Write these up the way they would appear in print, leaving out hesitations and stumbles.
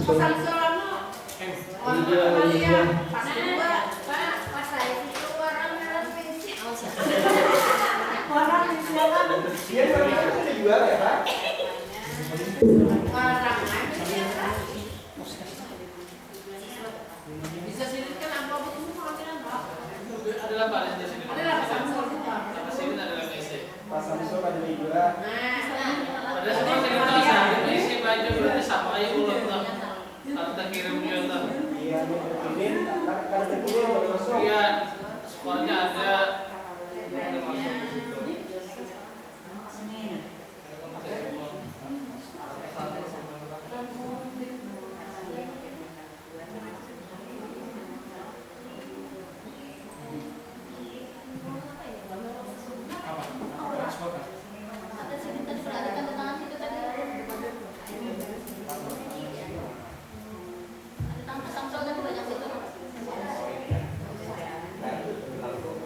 Samsul. Iya. Pas saya itu orang pensi. Orang silakan. Dia juga jual ya, Pak? Orang aja. Bisa sini kan amplop itu semua kan, Pak. Adalah Pak di sini. Adalah Samsul juga. Sama sini adalah PC. Pak Samsul ada juga. Ada semua cerita isi baju berarti sama aja ulang lah. Kalau kita kirim dia lah. Iya, ini karena terkirim baru masuk. Iya, skornya ada. Ada masuk.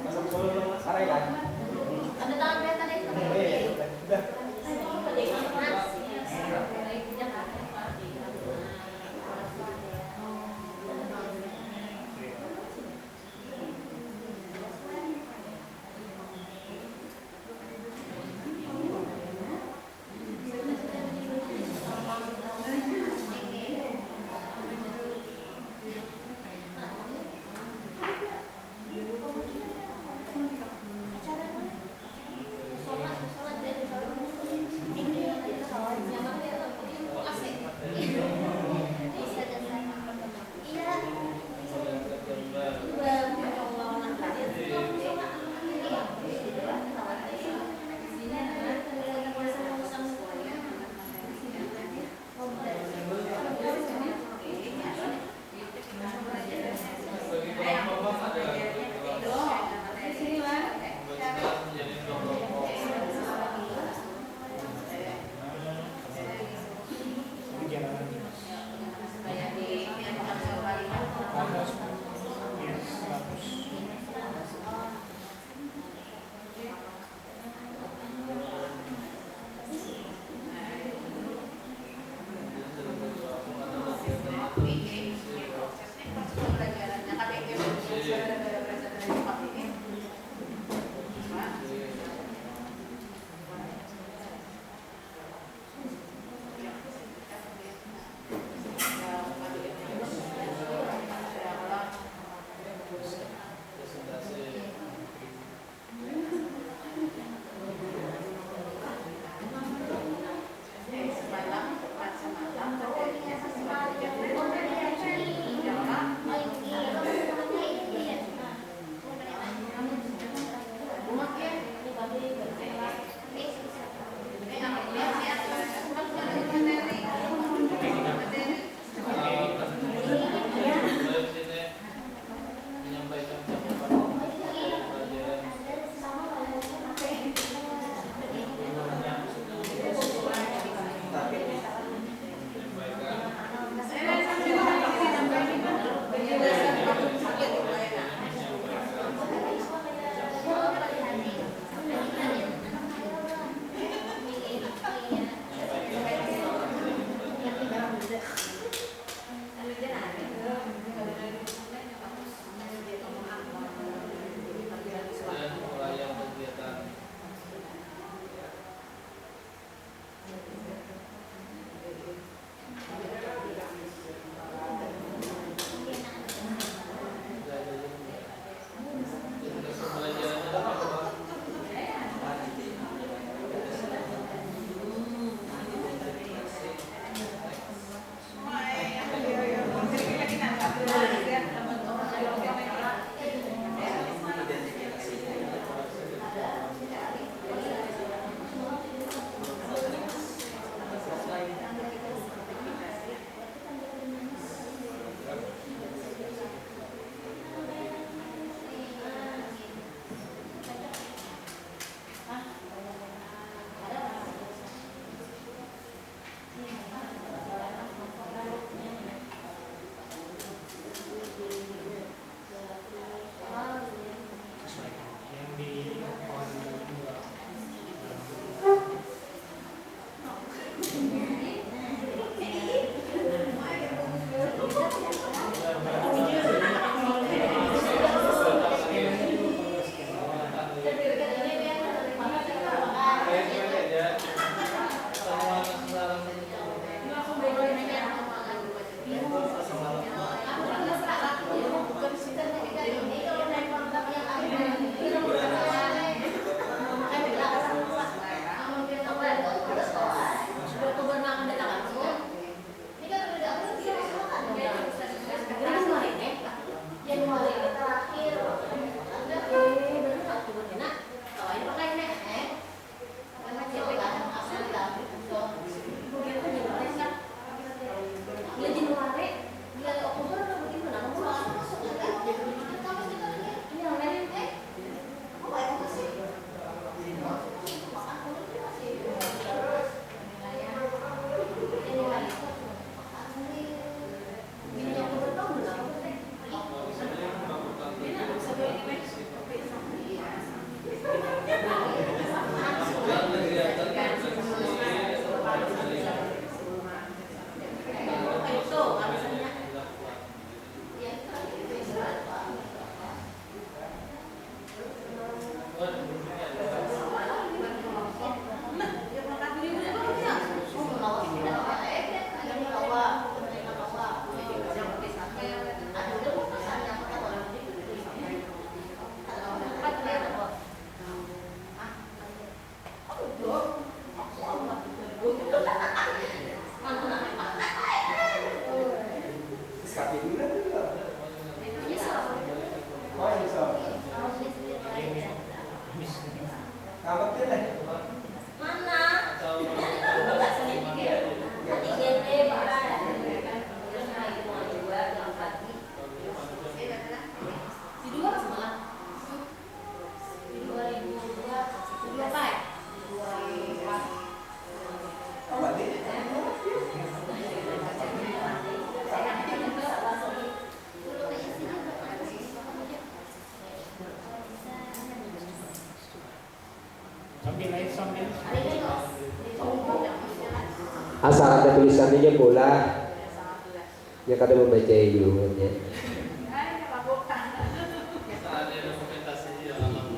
Pak Samsul asal ada tulisannya bola ya kata membaca itu ya. Ada dokumentasinya ya Allah.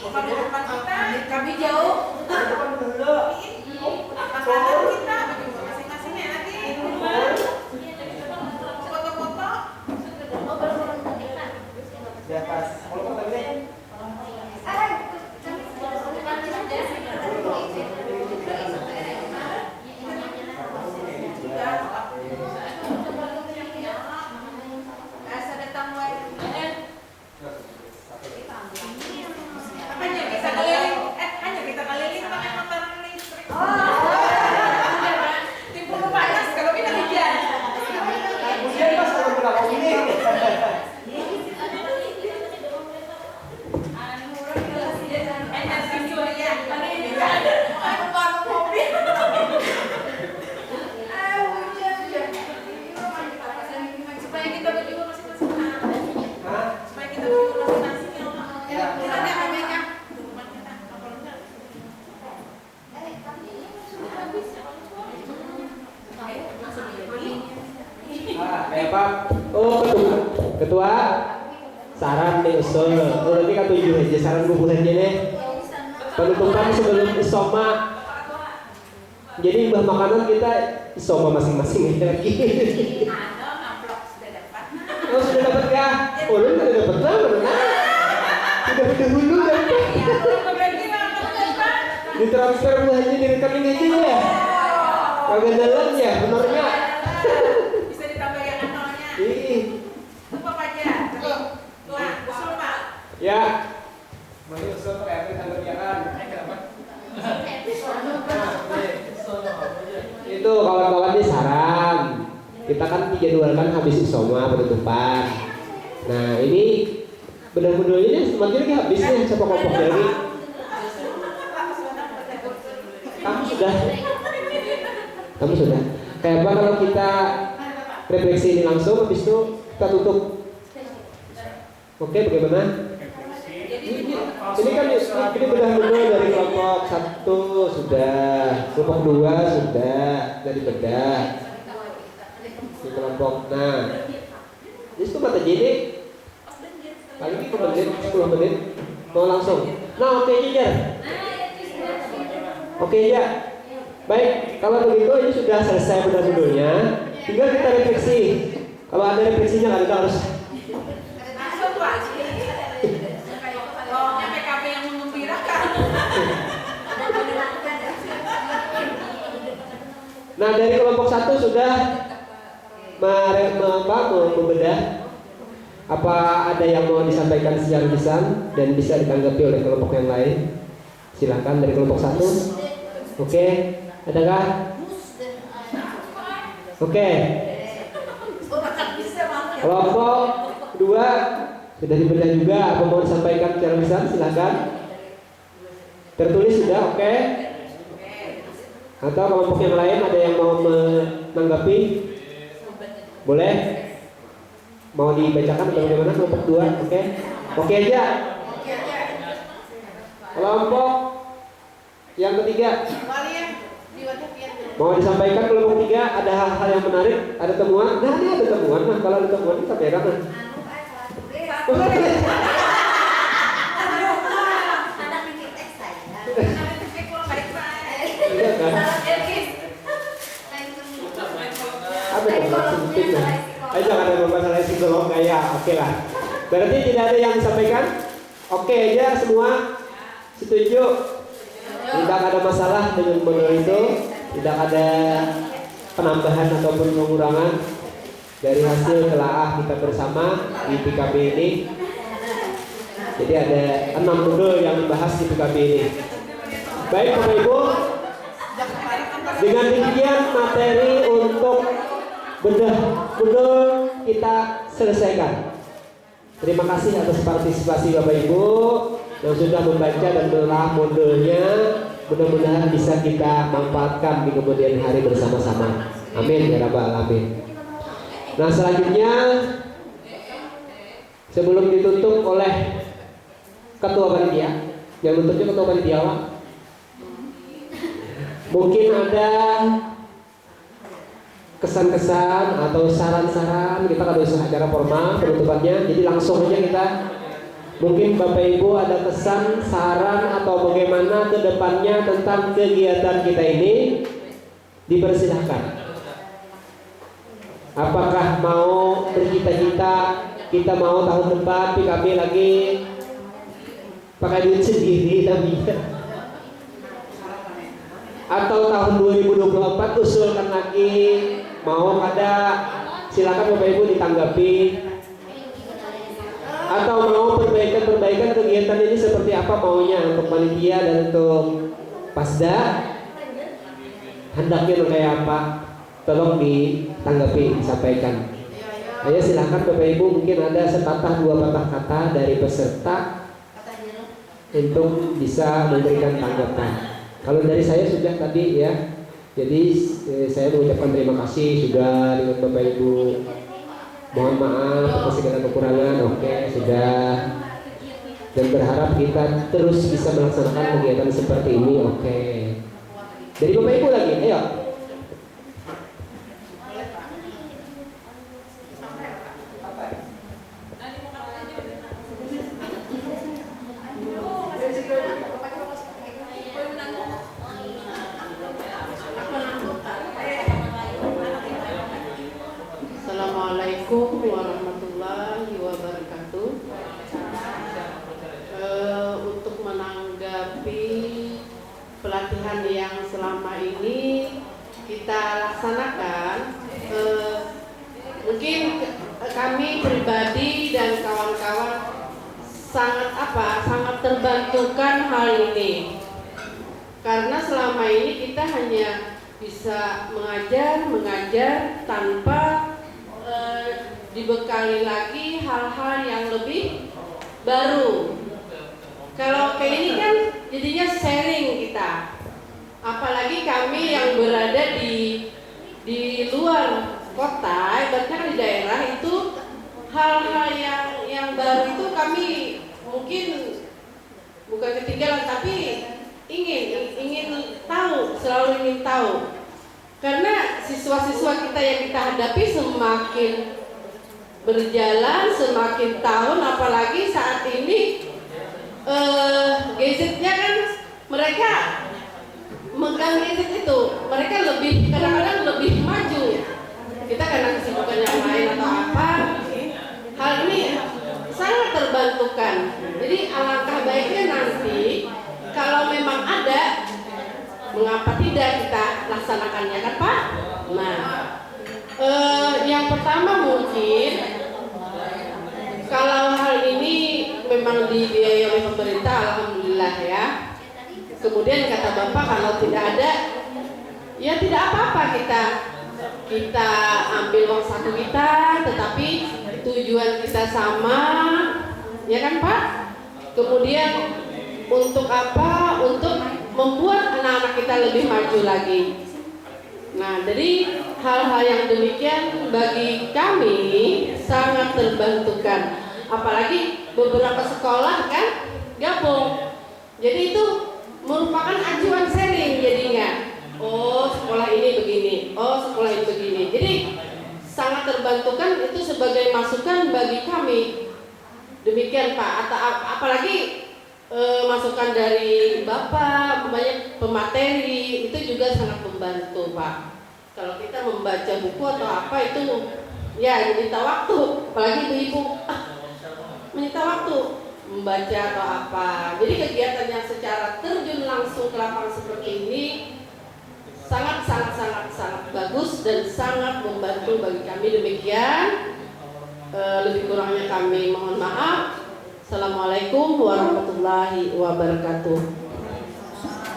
Bukan di depan kita, kami jauh. Depan dulu. Makanan kita, masing-masing ya nanti. Foto-foto. Di atas. Kalau foto ini. Hanya kita keliling pakai motor listrik. Tipu panas kalau kita hujan. Hujan mas kalau belakang ini. Supaya kita berdua masing-masing. Hah? Supaya kita berdua masing-masing. Ya, kita ada mereka. Kayak apa? Oh, ketua saran nih usul. Oh, nanti kan 7 aja saran bukulannya nih. Penutupan sebelum isoma. Jadi mbah makanan kita isoma masing-masing lagi. Oh, sudah dapat ya? Oh, lu sudah dapat lah, mana? Sudah dahulu kan? Ditransfer buahnya di rekening aja ya? Kagak jalan ya, benernya. Bisa ditambah yang nolnya. Ih, Itu apa aja? Tuh, usul Pak. ya. Mari usul Pak RT tanggal kerjaan. Itu kawan-kawan nih saran. Kita kan dijadwalkan habis isoma penutupan. Nah ini benar-benar ini semakin lagi habisnya siapa kelompok dari. Kamu sudah. Kayak apa kalau kita refleksi ini langsung, habis itu kita tutup. Oke, bagaimana? Ini kan ini bedah-bedah dari kelompok 1 sudah, kelompok 2 sudah dari bedah. Di kelompok, nah, itu kata jadi kali ini menit, 10 menit, mau langsung. Nah, oke aja. Oke ya. Baik, kalau begitu ini sudah selesai bedah-bedahnya. Tinggal kita refleksi. Kalau ada refleksinya kan kita harus. Langsung Pak. Bawahnya PKP yang mengembirakan. Nah, dari kelompok 1 sudah membedah. Apa ada yang mau disampaikan secara lisan dan bisa ditanggapi oleh kelompok yang lain? Silakan dari kelompok 1. Oke, adakah? Oke. Kelompok 2 sudah dibedah juga. Apa mau disampaikan secara lisan? Silakan. Tertulis sudah, oke. Atau kelompok yang lain ada yang mau menanggapi? Boleh? Mau dibacakan atau bagaimana kelompok 2? Oke. Oke aja. Kelompok yang ketiga. Mau disampaikan kelompok 3 ada hal-hal yang menarik, ada temuan. Nah, ini ada temuan. Nah, kalau ada temuan kita sampaikan. Iya kan? Apa temuan penting lah. Ayo jangan ada masalah psikolog kayak oke lah. Berarti tidak ada yang disampaikan? Oke aja semua setuju. Tidak ada masalah dengan model itu. Tidak ada penambahan ataupun pengurangan dari hasil telaah kita bersama di PKB ini. Jadi ada 6 modul yang dibahas di PKB ini. Baik Bapak Ibu, dengan demikian materi untuk bedah-bedah kita selesaikan. Terima kasih atas partisipasi Bapak Ibu yang sudah membaca dan menelaah modulnya. Mudah-mudahan bisa kita manfaatkan di kemudian hari bersama-sama. Amin ya rabbal alamin. Nah selanjutnya sebelum ditutup oleh ketua panitia, yang tutupnya ketua panitia Pak. Mungkin ada kesan-kesan atau saran-saran. Kita kan usaha acara formal penutupannya, jadi langsung aja kita Mungkin Bapak Ibu ada kesan, saran atau bagaimana ke depannya tentang kegiatan kita ini, dipersilahkan. Apakah mau bercita-cita kita mau tahun depan PKB lagi pakai duit sendiri tapi atau tahun 2024 usulkan lagi, mau ada, silakan Bapak Ibu ditanggapi. Atau mau perbaikan kegiatan ini seperti apa maunya untuk panitia dan untuk Pasda, hendaknya kayak apa? Tolong ditanggapi, disampaikan. Ayo silakan Bapak Ibu, mungkin ada sepatah dua patah kata dari peserta untuk bisa memberikan tanggapan. Kalau dari saya sudah tadi ya, jadi saya mengucapkan terima kasih sudah dengan Bapak Ibu. Mohon maaf atas segala kekurangan, oke sudah. Dan berharap kita terus bisa melaksanakan kegiatan seperti ini, oke. Dari Bapak Ibu lagi, ayo. Assalamualaikum warahmatullahi wabarakatuh. Untuk menanggapi pelatihan yang selama ini kita laksanakan, mungkin kami pribadi dan kawan-kawan sangat terbantukan hal ini, karena selama ini kita hanya bisa mengajar tanpa dibekali lagi hal-hal yang lebih baru. Kalau kayak ini kan jadinya sharing kita, apalagi kami yang berada di luar kota, ibaratnya di daerah itu hal-hal yang baru itu kami mungkin bukan ketinggalan, tapi ingin tahu, selalu ingin tahu. Karena siswa-siswa kita yang kita hadapi semakin berjalan, semakin tahun, apalagi saat ini gadgetnya kan mereka megang gadget itu, mereka kadang-kadang lebih maju. Kita karena kesibukan yang lain atau apa, hal ini sangat terbantukan. Jadi alangkah baiknya nanti kalau memang ada, mengapa tidak kita laksanakannya kan Pak? Nah, yang pertama mungkin kalau hal ini memang dibiayai oleh pemerintah, alhamdulillah ya. Kemudian kata Bapak kalau tidak ada, ya tidak apa-apa kita ambil uang saku kita, tetapi tujuan kita sama, ya kan Pak? Kemudian untuk apa? Untuk membuat anak-anak kita lebih maju lagi. Nah, jadi hal-hal yang demikian bagi kami sangat terbantukan. Apalagi beberapa sekolah kan gabung. Jadi itu merupakan acuan sharing jadinya. Oh, sekolah ini begini. Oh, sekolah ini begini. Jadi sangat terbantukan, itu sebagai masukan bagi kami. Demikian Pak. Apalagi masukan dari Bapak, pemateri itu juga sangat membantu Pak. Kalau kita membaca buku atau apa itu ya menyita waktu, apalagi ibu-ibu menyita waktu membaca atau apa. Jadi kegiatan yang secara terjun langsung ke lapangan seperti ini sangat bagus dan sangat membantu bagi kami. Demikian, lebih kurangnya kami mohon maaf. Assalamualaikum warahmatullahi wabarakatuh.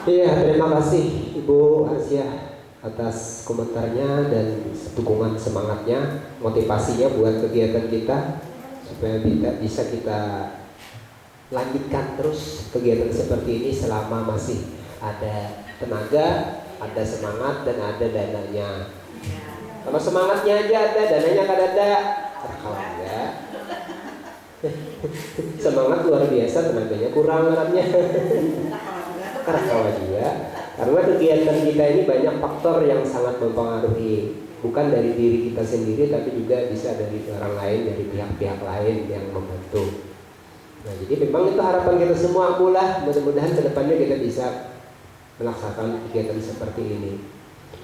Iya, terima kasih Ibu Asia atas komentarnya dan dukungan semangatnya, motivasinya buat kegiatan kita supaya bisa kita lanjutkan terus kegiatan seperti ini selama masih ada tenaga, ada semangat dan ada dananya. Kalau semangatnya aja ada, dananya kan ada, kalau enggak semangat luar biasa, tenaganya kurang orangnya. Karena juga karena kegiatan kita ini banyak faktor yang sangat mempengaruhi, bukan dari diri kita sendiri tapi juga bisa dari orang lain, dari pihak-pihak lain yang membantu. Nah, jadi memang itu harapan kita semua pula. Mudah-mudahan kedepannya kita bisa melaksanakan kegiatan seperti ini.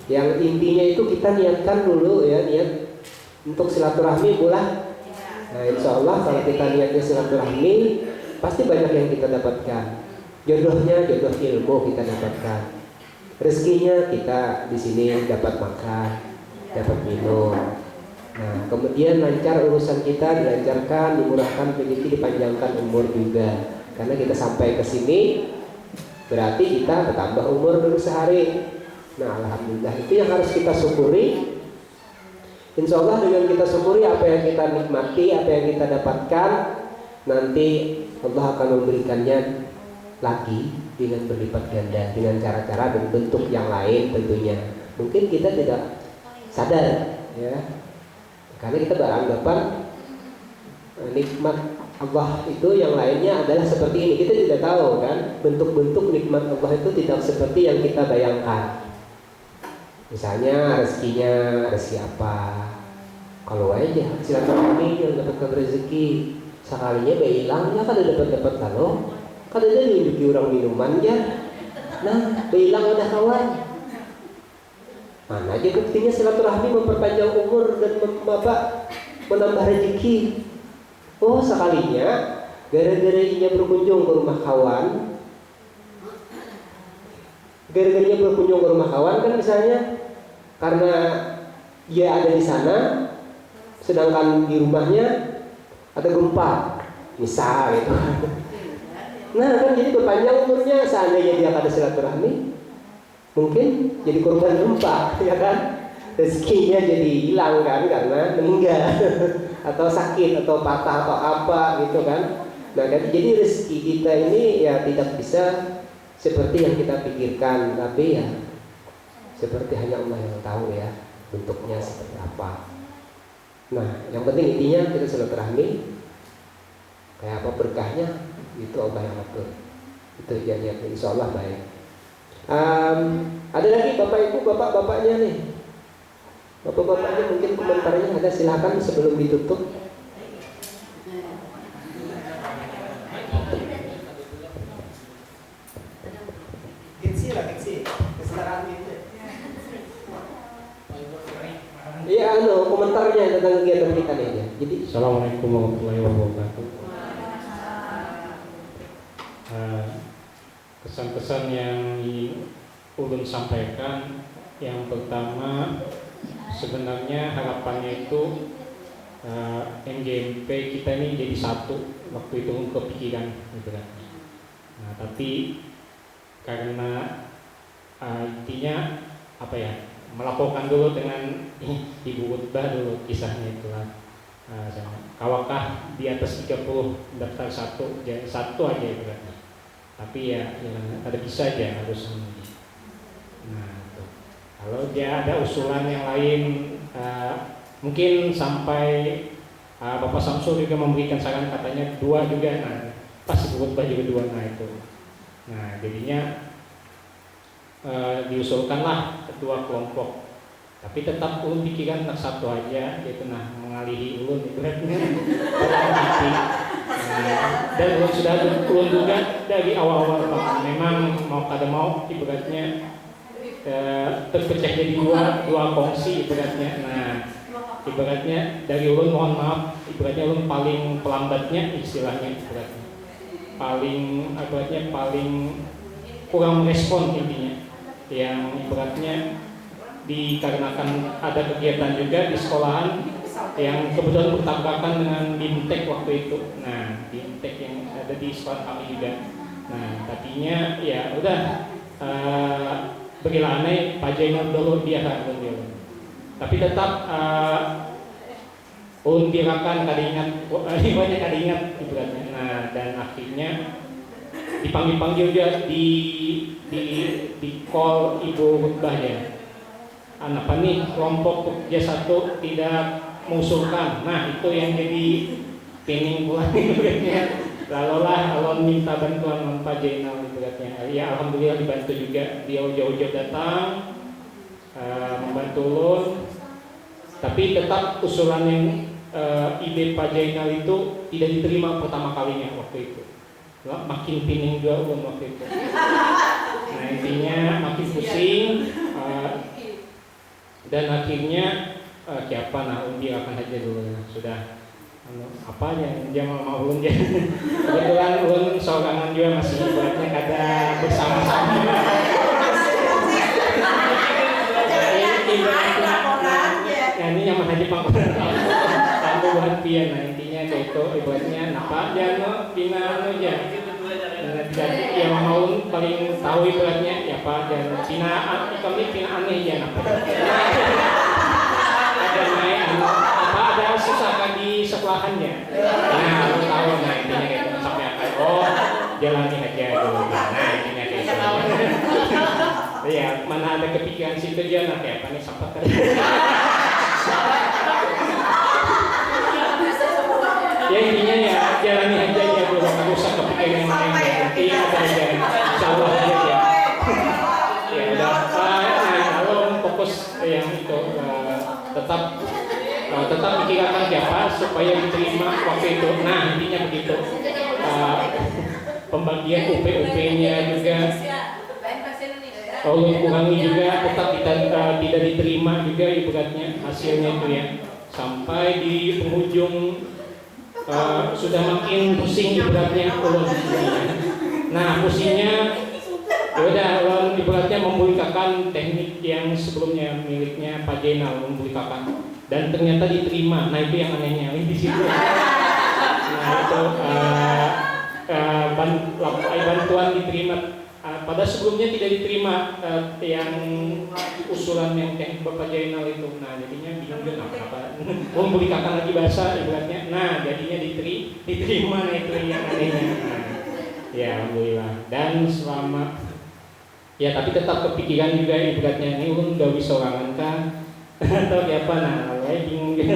Yang intinya itu kita niatkan dulu ya, niat untuk silaturahmi pula. Nah, insya Allah kalau kita niatnya silaturahmi, pasti banyak yang kita dapatkan. Jodohnya jodoh ilmu kita dapatkan. Rezekinya kita di sini dapat makan, dapat minum. Nah, kemudian lancar urusan kita, dilancarkan, dimurahkan rezeki, dipanjangkan umur juga. Karena kita sampai ke sini, berarti kita bertambah umur dulu sehari. Nah, alhamdulillah itu yang harus kita syukuri. Insya Allah dengan kita syukuri apa yang kita nikmati, apa yang kita dapatkan, nanti Allah akan memberikannya lagi dengan berlipat ganda, dengan cara-cara dan bentuk yang lain tentunya. Mungkin kita tidak sadar, ya. Karena kita beranggapan nikmat Allah itu yang lainnya adalah seperti ini. Kita tidak tahu kan bentuk-bentuk nikmat Allah itu tidak seperti yang kita bayangkan. Misalnya rezekinya rezeki apa? Kalau aja silaturahmi yang dapatkan rezeki sekalinya hilang ya kada dapat kalau kada ada diunjuki orang minuman ya. Nah, hilang ada kawan. Mana aja buktinya silaturahmi memperpanjang umur dan menambah rezeki. Oh, sekalinya gara-gara inya berkunjung ke rumah kawan. Gara-gara inya berkunjung ke rumah kawan kan misalnya karena dia ada di sana sedangkan di rumahnya ada gempa, misal gitu. Nah, kan jadi berpanjang umurnya seandainya dia ada silaturahmi. Mungkin jadi korban gempa, ya kan? Rezekinya jadi hilang kan karena meninggal atau sakit atau patah atau apa gitu kan. Nah, jadi rezeki kita ini ya tidak bisa seperti yang kita pikirkan, tapi ya seperti hanya Allah yang tahu ya bentuknya seperti apa. Nah, yang penting intinya kita silaturahmi. Kayak apa berkahnya itu Allah yang atur. Itu ya insya Allah baik. Ada lagi bapak ibu bapak-bapaknya nih. Bapak-bapaknya mungkin komentarnya ada, silakan sebelum ditutup. Iya, komentarnya tentang kegiatan kita nih ya. Jadi Assalamualaikum warahmatullahi wabarakatuh. Kesan-kesan yang ulun sampaikan, yang pertama sebenarnya harapannya itu NGMP kita ini jadi satu waktu itu kepikiran gitu kan. Nah, tapi karena intinya apa ya, melaporkan dulu dengan Ibu Utbah dulu kisahnya itulah. Kawakah di atas 30 daftar satu aja berarti. Tapi ya ada bisa aja harus menunggu. Nah, tuh. Kalau dia ada usulan yang lain, mungkin sampai Bapak Samsul juga memberikan saran katanya 2 juga. Nah, pas Utbah juga 2, nah itu. Nah, jadinya diusulkanlah 2 kelompok. Tapi tetap ulun pikiran satu aja, yaitu mengalihi ulun itu dan ulun sudah ulun juga dari awal-awal memang mau kada mau ibaratnya terpecah jadi dua kongsi ibaratnya. Nah, ibaratnya dari ulun mohon maaf, ibaratnya ulun paling pelambatnya istilahnya ibaratnya paling kurang merespon intinya, yang ibaratnya dikarenakan ada kegiatan juga di sekolahan yang kebetulan bertabrakan dengan BIMTEK waktu itu. Nah, BIMTEK yang ada di sekolah kami juga. Nah, tadinya ya udah berilah aneh Pak Jainal dulu dia kan dulu. Tapi tetap dirakan kadingat, banyak kadingat ibaratnya. Nah, dan akhirnya dipanggil juga di call Ibu Utbah ya. Apa nih kelompok kerja satu tidak mengusulkan. Nah, itu yang jadi pinning pula ibaratnya. Lalulah alon minta bantuan Pak Jainal ibaratnya. Ya alhamdulillah dibantu juga, dia jauh-jauh datang membantu ulun. Tapi tetap usulan yang ide Pak Jainal itu tidak diterima pertama kalinya waktu itu. Makin pining juga waktu itu. Nah intinya makin pusing dan akhirnya siapa biarkan aja dulu ya. Sudah apa ya dia mau ulun dia. Kebetulan ulun seorang juga masih ibaratnya kada bersama-sama. Ini yang menjadi pangkulan tanpa buat pian. Nah intinya kayak itu ibaratnya napa dia pina aja. Jadi yang mau paling tahu ibaratnya ya Pak dan pina kami pina aneh ya napa. Ada naik apa ada susah kan di sekolahannya. Nah lu tahu nah intinya kayak itu sampai apa? Oh jalani aja dulu. Nah intinya kayak itu. Ya mana ada kepikiran situ dia nah kayak apa nih sampai kan. Ya intinya ya jalani aja ya dulu nggak usah kepikiran yang lain ya nanti ada aja insyaallah aja ya. Ya udah kalau fokus yang itu tetap pikirkan siapa supaya diterima waktu itu. Nah intinya begitu. Pembagian UP-nya juga Allah kurangi juga tetap tidak diterima juga ibaratnya hasilnya itu ya sampai di penghujung sudah makin pusing ibaratnya ulun. Nah pusingnya udah ulun ibaratnya membulikakan teknik yang sebelumnya miliknya Pak Jainal membulikakan dan ternyata diterima. Nah itu yang anehnya di situ. Nah itu bantuan diterima. Pada sebelumnya tidak diterima yang usulan yang teknik Bapak Jainal itu. Nah jadinya bingung juga apa membulikakan lagi bahasa ibaratnya. Nah jadinya diterima. Nah itu yang anehnya. Nah, ya alhamdulillah. Dan selama ya tapi tetap kepikiran juga ibaratnya ini udah bisa orangan kan atau apa nah bingung gitu.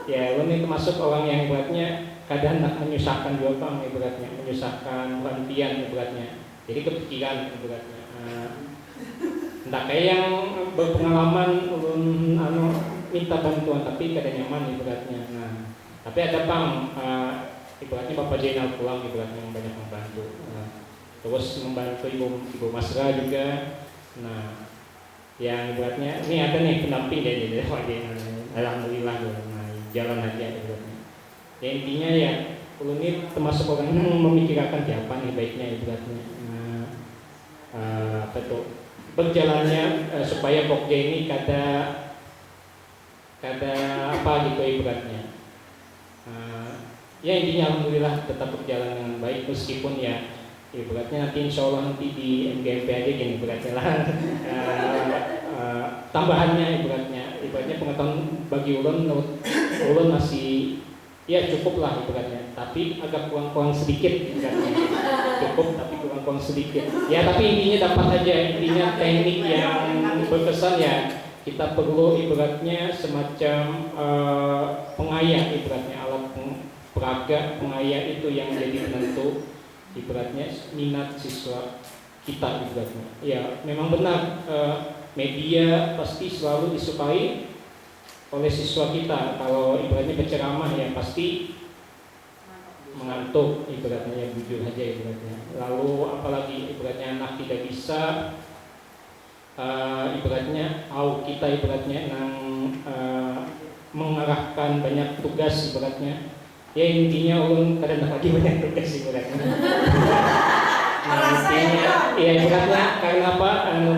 Ya ini termasuk orang yang ibaratnya kadang hendak menyusahkan juga Bang ibaratnya menyusahkan perhentian ibaratnya. Jadi kepikiran ibaratnya. Entah kayak yang berpengalaman ulun minta bantuan tapi kada nyaman ibaratnya. Nah, tapi ada Bang ibaratnya Bapak Jainal pulang ibaratnya yang banyak membantu. Terus membantu Ibu Masra juga. Nah, yang ibaratnya ini ada nih pendamping dari Bapak Jainal. Alhamdulillah nah, jalan aja ibaratnya. Ya intinya ya ulun ini termasuk orang yang memikirkan siapa nih baiknya ibaratnya. Apa tuh berjalannya supaya Pokja ini kada apa gitu ibaratnya. Ya intinya alhamdulillah tetap berjalan dengan baik meskipun ya ibaratnya nanti insya Allah nanti di MGMP aja gini ibaratnya lah tambahannya ibaratnya pengetahuan bagi ulun masih ya cukup lah ibaratnya tapi agak kurang sedikit ibaratnya cukup tapi kurang sedikit ya tapi intinya dapat aja intinya teknik yang berkesan ya kita perlu ibaratnya semacam pengayah ibaratnya alat peraga pengayah itu yang menjadi penentu ibaratnya minat siswa kita ibaratnya ya memang benar media pasti selalu disukai oleh siswa kita. Kalau ibaratnya berceramah ya pasti mengantuk ibaratnya ya jujur aja ibaratnya. Lalu apalagi ibaratnya anak tidak bisa ibaratnya kita ibaratnya yang mengarahkan banyak tugas ibaratnya ya intinya ulun kadang lagi banyak tugas ibaratnya. Nah, intinya ya ibaratnya karena apa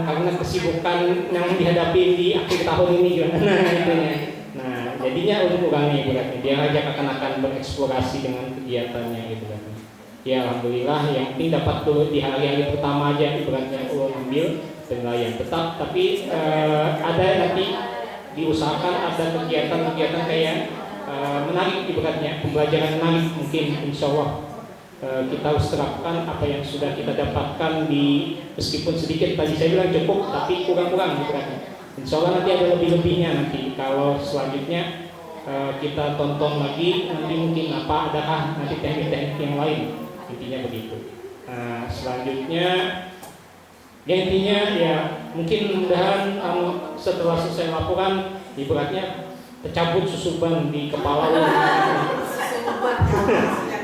karena kesibukan yang dihadapi di akhir tahun ini juga nah intinya nah jadinya ulun kurangi ibaratnya dia ajak akan bereksplorasi dengan kegiatannya ibaratnya ya alhamdulillah yang penting dapat dulu di hari-hari pertama aja ibaratnya ulun ambil penilaian tetap tapi ada nanti diusahakan ada kegiatan-kegiatan kayak menarik ibaratnya pembelajaran menarik mungkin insya Allah kita harus terapkan apa yang sudah kita dapatkan di meskipun sedikit tadi saya bilang cukup tapi kurang-kurang ibaratnya insya Allah nanti ada lebih-lebihnya nanti kalau selanjutnya kita tonton lagi nanti mungkin adakah nanti teknik-teknik yang lain intinya begitu selanjutnya ya intinya ya mungkin mudah-mudahan setelah selesai laporan ibaratnya tercabut susuban di kepala ulun.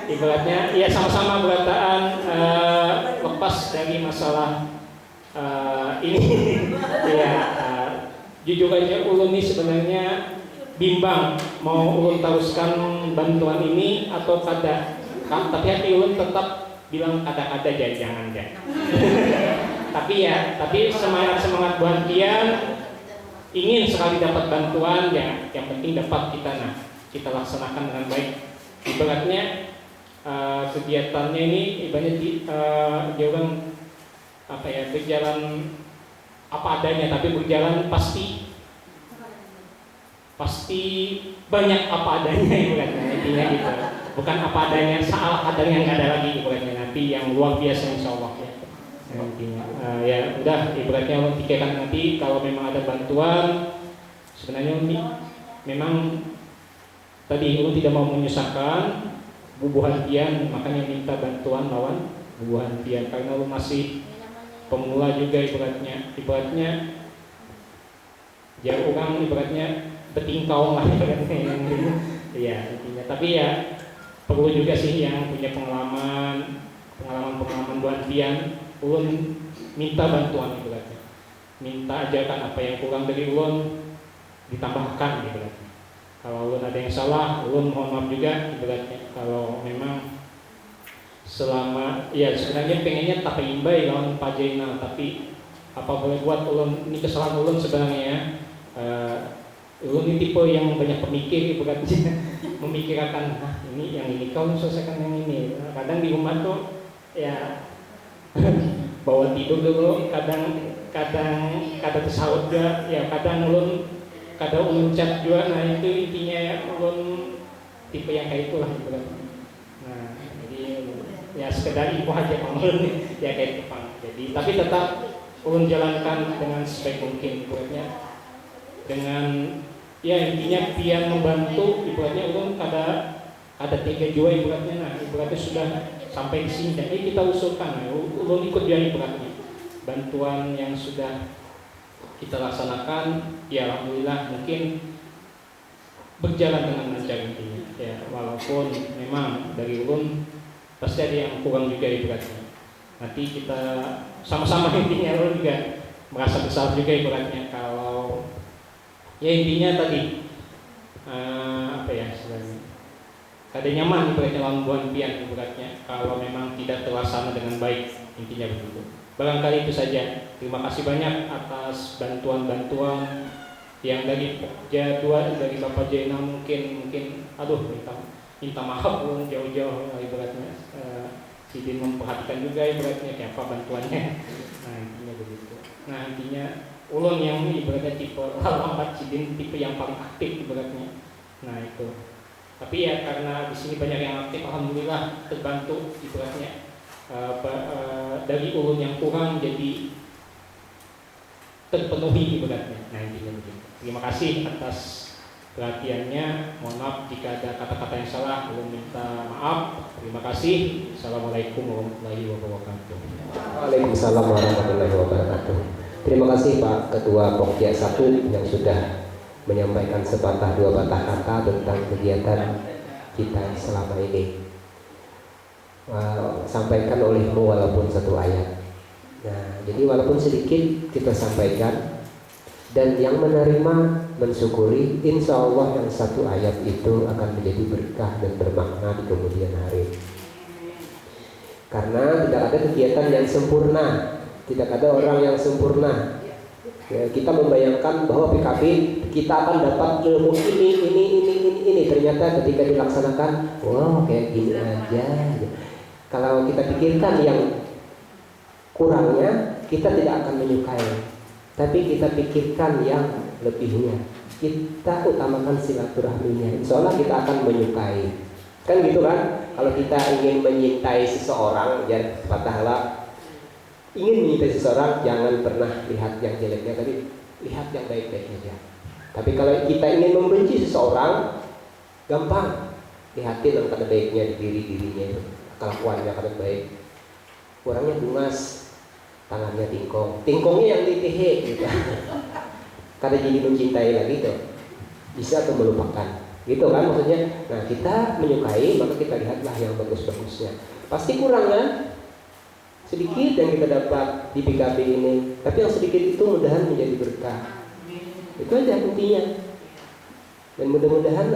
Ibaratnya ya sama-sama berataan lepas dari masalah ini. Ya jujur aja ulun ini sebenarnya bimbang mau ulun teruskan bantuan ini atau kada. Tapi hati ulun tetap bilang kada-kada jangan. Tapi semangat buantian ingin sekali dapat bantuan ya, yang penting dapat kita laksanakan dengan baik. Ibaratnya kegiatannya ini ibaratnya jangan berjalan apa adanya, tapi berjalan pasti banyak apa adanya ibaratnya, intinya gitu. Bukan apa adanya, salah adanya yang ada lagi ibaratnya nanti yang luar biasa insyaallah ya. Intinya ya udah ibaratnya ulun pikirkan nanti kalau memang ada bantuan, sebenarnya memang tadi ulun tidak mau menyusahkan bubuhan pian, makanya minta bantuan lawan bubuhan pian karena ulun masih pemula juga ibaratnya ya orang ibaratnya betingkau lah ibaratnya ya intinya. Tapi ya perlu juga sih yang punya pengalaman buantian. Ulun minta bantuan ibaratnya, minta ajarkan apa yang kurang dari ulun ditambahkan ibaratnya. Kalau ulun ada yang salah, ulun mohon maaf juga ibaratnya. Kalau memang selama ya sebenarnya pengennya tak imbai lawan Pak Jainal, tapi apa boleh buat ulun ini kesalahan ulun sebenarnya. Ulun ini tipe yang banyak pemikir ibaratnya, memikirkan ini yang ini kau selesaikan yang ini. Kadang di rumah tuh ya bawa tidur dulu, kadang tersaut juga ya, kadang ulun chat juga. Nah itu intinya ya, ulun tipe yang kayak itulah ibaratnya. Nah jadi ya sekedar info aja ulun ya kayak itu Pak. Jadi tapi tetap ulun jalankan dengan sebaik mungkin ibaratnya, dengan ya intinya pian membantu ibaratnya. Ulun ada tiga jua ibaratnya. Nah ibaratnya sudah sampai di sini, jadi kita usulkan ulun ikut dia ibaratnya. Bantuan yang sudah kita laksanakan ya alhamdulillah mungkin berjalan dengan lancar intinya ya, walaupun memang dari ulun pasti ada yang kurang juga ibaratnya. Nanti kita sama-sama intinya ulun juga merasa besar juga ibaratnya kalau ya intinya tadi istilahnya kada nyaman ibaratnya lawan buan pian ibaratnya kalau memang tidak terlaksana dengan baik, intinya begitu. Barangkali itu saja. Terima kasih banyak atas bantuan-bantuan yang dari Bapak Jainal mungkin minta maaf pun jauh-jauh ibaratnya. Sidin memperhatikan juga ibaratnya kayak apa bantuannya. Nah intinya begitu. Nah intinya ulun yang ibaratnya tipe lambat, Sidin tipe yang paling aktif ibaratnya. Nah itu. Tapi ya karena di sini banyak yang aktif, alhamdulillah terbantu ibaratnya. Dari ulun yang kurang jadi terpenuhi ibaratnya. Nah intinya begitu. Terima kasih atas perhatiannya. Mohon maaf jika ada kata-kata yang salah, ulun minta maaf. Terima kasih. Assalamualaikum warahmatullahi wabarakatuh. Waalaikumsalam warahmatullahi wabarakatuh. Terima kasih Pak Ketua Pokja 1 yang sudah menyampaikan sepatah dua patah kata tentang kegiatan kita selama ini. Sampaikan olehmu walaupun satu ayat. Nah, jadi walaupun sedikit kita sampaikan, dan yang menerima mensyukuri, insya Allah yang satu ayat itu akan menjadi berkah dan bermakna di kemudian hari. Karena tidak ada kegiatan yang sempurna, tidak ada orang yang sempurna. Ya, kita membayangkan bahwa PKB kita akan dapat ilmu ini. Ternyata ketika dilaksanakan, wow kayak gini aja. Kalau kita pikirkan yang kurangnya, kita tidak akan menyukai. Tapi kita pikirkan yang lebihnya, kita utamakan silaturahminya, insya Allah kita akan menyukai. Kan gitu kan? Kalau kita ingin menyintai seseorang, ya patahlah. Ingin menyintai seseorang, jangan pernah lihat yang jeleknya, tapi lihat yang baik-baiknya aja. Tapi kalau kita ingin membenci seseorang, gampang lihatin yang kada baiknya di dirinya itu, kelakuannya kada baik. Orangnya bungas, tangannya tingkongnya yang ditehe gitu. Kada jadi mencintai lagi tuh. bisa atau melupakan, gitu kan maksudnya. Nah kita menyukai maka kita lihatlah yang bagus-bagusnya. Pasti kurang kan? Sedikit yang kita dapat di PKB ini, tapi yang sedikit itu mudahan menjadi berkah. Itu aja intinya. Dan mudah-mudahan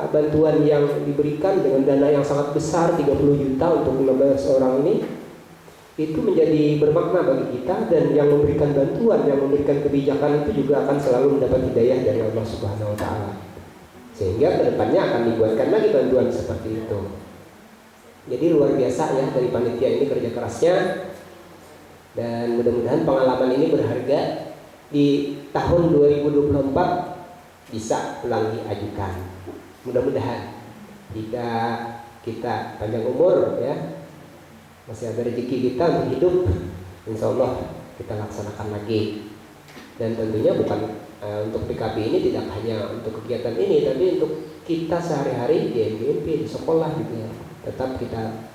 bantuan yang diberikan dengan dana yang sangat besar 30 juta untuk 15 orang ini itu menjadi bermakna bagi kita, dan yang memberikan bantuan, yang memberikan kebijakan itu juga akan selalu mendapat hidayah dari Allah Subhanahu wa taala. Sehingga kedepannya akan dibuatkan lagi bantuan seperti itu. Jadi luar biasa ya dari panitia ini kerja kerasnya, dan mudah-mudahan pengalaman ini berharga di tahun 2024 bisa pulang diajukan. Mudah-mudahan jika kita panjang umur ya, masih ada rezeki kita untuk hidup, insya Allah kita laksanakan lagi. Dan tentunya bukan untuk PKB ini tidak hanya untuk kegiatan ini, tapi untuk kita sehari-hari di MGMP, di sekolah gitu ya. Tetap kita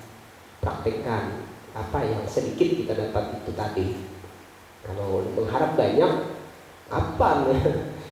praktekkan apa yang sedikit kita dapat itu tadi. Kalau mengharap banyak, kapan ya?